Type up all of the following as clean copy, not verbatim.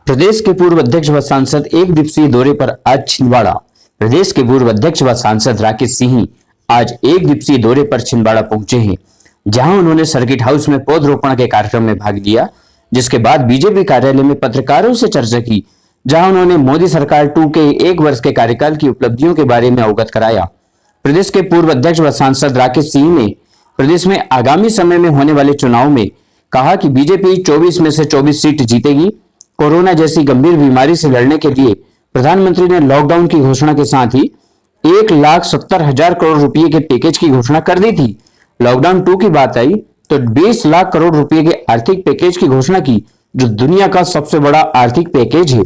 प्रदेश के पूर्व अध्यक्ष व सांसद एक दिवसीय दौरे पर आज छिंदवाड़ा। प्रदेश के पूर्व अध्यक्ष व सांसद राकेश सिंह आज एक दिवसीय दौरे पर छिंदवाड़ा पहुंचे हैं, जहां उन्होंने सर्किट हाउस में पौधरोपण के कार्यक्रम में भाग लिया। जिसके बाद बीजेपी कार्यालय में पत्रकारों से चर्चा की, जहां उन्होंने मोदी सरकार 2 के 1 वर्ष के कार्यकाल की उपलब्धियों के बारे में अवगत कराया। प्रदेश के पूर्व अध्यक्ष व सांसद राकेश सिंह ने प्रदेश में आगामी समय में होने वाले चुनाव में कहा कि बीजेपी 24 में से 24 सीट जीतेगी। कोरोना जैसी गंभीर बीमारी से लड़ने के लिए प्रधानमंत्री ने लॉकडाउन की घोषणा के साथ ही 1,70,000 करोड़ रुपए के पैकेज की घोषणा कर दी थी। लॉकडाउन 2 की बात आई तो 20 लाख करोड़ रुपए के आर्थिक पैकेज की घोषणा की, जो दुनिया का सबसे बड़ा आर्थिक पैकेज है,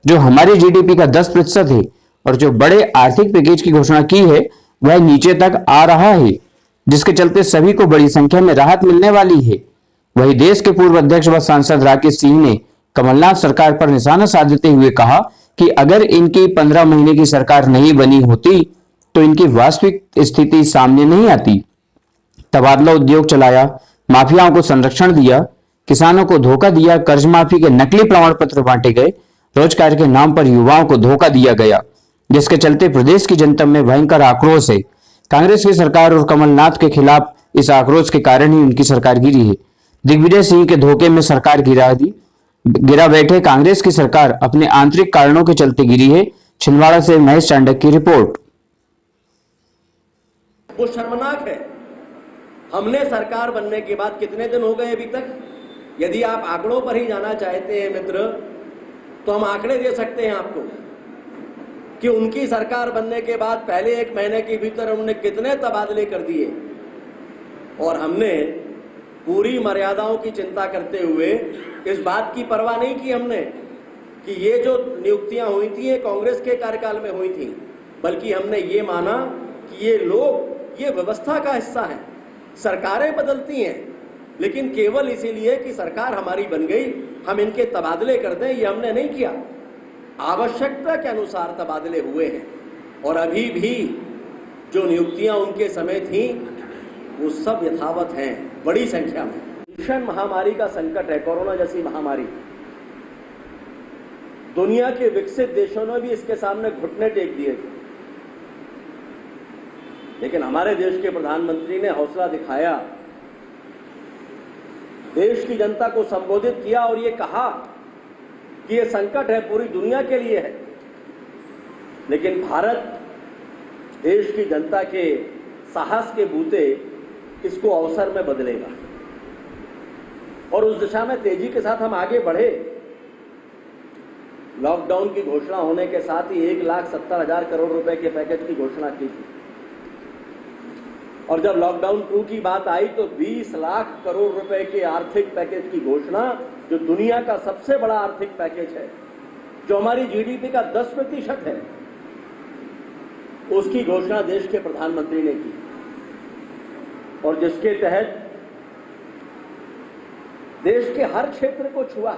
जो हमारी जीडीपी का 10% है। और जो बड़े आर्थिक पैकेज की घोषणा की है वह नीचे तक आ रहा है, जिसके चलते सभी को बड़ी संख्या में राहत मिलने वाली है। वहीं देश के पूर्व अध्यक्ष व सांसद राकेश सिंह ने कमलनाथ सरकार पर निशाना साधते हुए कहा कि अगर इनकी 15 महीने की सरकार नहीं बनी होती तो इनकी वास्तविक स्थिति सामने नहीं आती। तबादला उद्योग चलाया, माफियाओं को संरक्षण दिया, किसानों को धोखा दिया, कर्ज माफी के नकली प्रमाण पत्र बांटे गए, रोजगार के नाम पर युवाओं को धोखा दिया गया, जिसके चलते प्रदेश की जनता में भयंकर आक्रोश है। कांग्रेस की सरकार और कमलनाथ के खिलाफ इस आक्रोश के कारण ही उनकी सरकार गिरी है। दिग्विजय सिंह के धोखे में सरकार गिरा बैठे कांग्रेस की सरकार अपने आंतरिक कारणों के चलते गिरी है। छिंदवाड़ा से महेश चांडक की रिपोर्ट। वो शर्मनाक है। हमने सरकार बनने के बाद कितने दिन हो गए अभी तक? यदि आप आंकड़ों पर ही जाना चाहते हैं मित्र, तो हम आंकड़े दे सकते हैं आपको कि उनकी सरकार बनने के बाद पहले 1 महीने के भीतर उन्होंने कितने तबादले कर दिए। और हमने पूरी मर्यादाओं की चिंता करते हुए इस बात की परवाह नहीं की हमने कि ये जो नियुक्तियां हुई थी ये कांग्रेस के कार्यकाल में हुई थी, बल्कि हमने ये माना कि ये लोग ये व्यवस्था का हिस्सा है। सरकारें बदलती हैं, लेकिन केवल इसीलिए कि सरकार हमारी बन गई हम इनके तबादले कर दें, ये हमने नहीं किया। आवश्यकता के अनुसार तबादले हुए हैं और अभी भी जो नियुक्तियां उनके समय थी वो सब यथावत हैं बड़ी संख्या में। भीषण महामारी का संकट है, कोरोना जैसी महामारी। दुनिया के विकसित देशों ने भी इसके सामने घुटने टेक दिए थे, लेकिन हमारे देश के प्रधानमंत्री ने हौसला दिखाया, देश की जनता को संबोधित किया और ये कहा कि ये संकट है पूरी दुनिया के लिए है, लेकिन भारत देश की जनता के साहस के बूते इसको अवसर में बदलेगा और उस दिशा में तेजी के साथ हम आगे बढ़े। लॉकडाउन की घोषणा होने के साथ ही 1,70,000 करोड़ रुपए के पैकेज की घोषणा की थी और जब लॉकडाउन 2 की बात आई तो 20 लाख करोड़ रुपए के आर्थिक पैकेज की घोषणा, जो दुनिया का सबसे बड़ा आर्थिक पैकेज है, जो हमारी जीडीपी का 10% है, उसकी घोषणा देश के प्रधानमंत्री ने की और जिसके तहत देश के हर क्षेत्र को छुआ।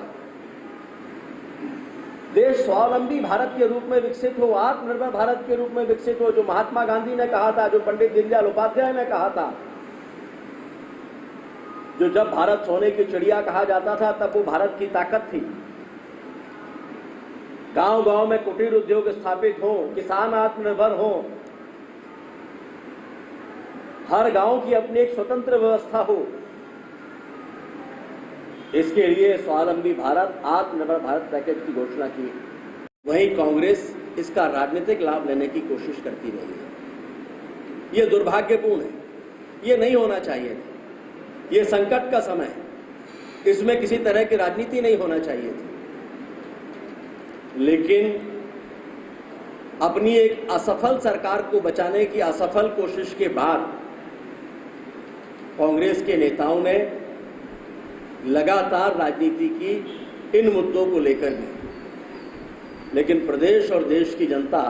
देश स्वावलंबी भारत के रूप में विकसित हो, आत्मनिर्भर भारत के रूप में विकसित हो, जो महात्मा गांधी ने कहा था, जो पंडित दीनदयाल उपाध्याय ने कहा था, जो जब भारत सोने की चिड़िया कहा जाता था तब वो भारत की ताकत थी। गांव-गांव में कुटीर उद्योग स्थापित हो, किसान आत्मनिर्भर हो, हर गांव की अपनी एक स्वतंत्र व्यवस्था हो। इसके लिए स्वावलंबी भारत, आत्मनिर्भर भारत पैकेज की घोषणा की। वहीं कांग्रेस इसका राजनीतिक लाभ लेने की कोशिश करती रही है। यह दुर्भाग्यपूर्ण है, यह नहीं होना चाहिए। यह संकट का समय है, इसमें किसी तरह की राजनीति नहीं होना चाहिए थी, लेकिन अपनी एक असफल सरकार को बचाने की असफल कोशिश के बाद कांग्रेस के नेताओं ने लगातार राजनीति की इन मुद्दों को लेकर भी, लेकिन प्रदेश और देश की जनता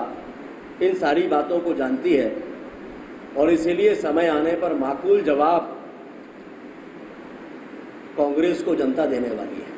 इन सारी बातों को जानती है और इसीलिए समय आने पर माकूल जवाब कांग्रेस को जनता देने वाली है।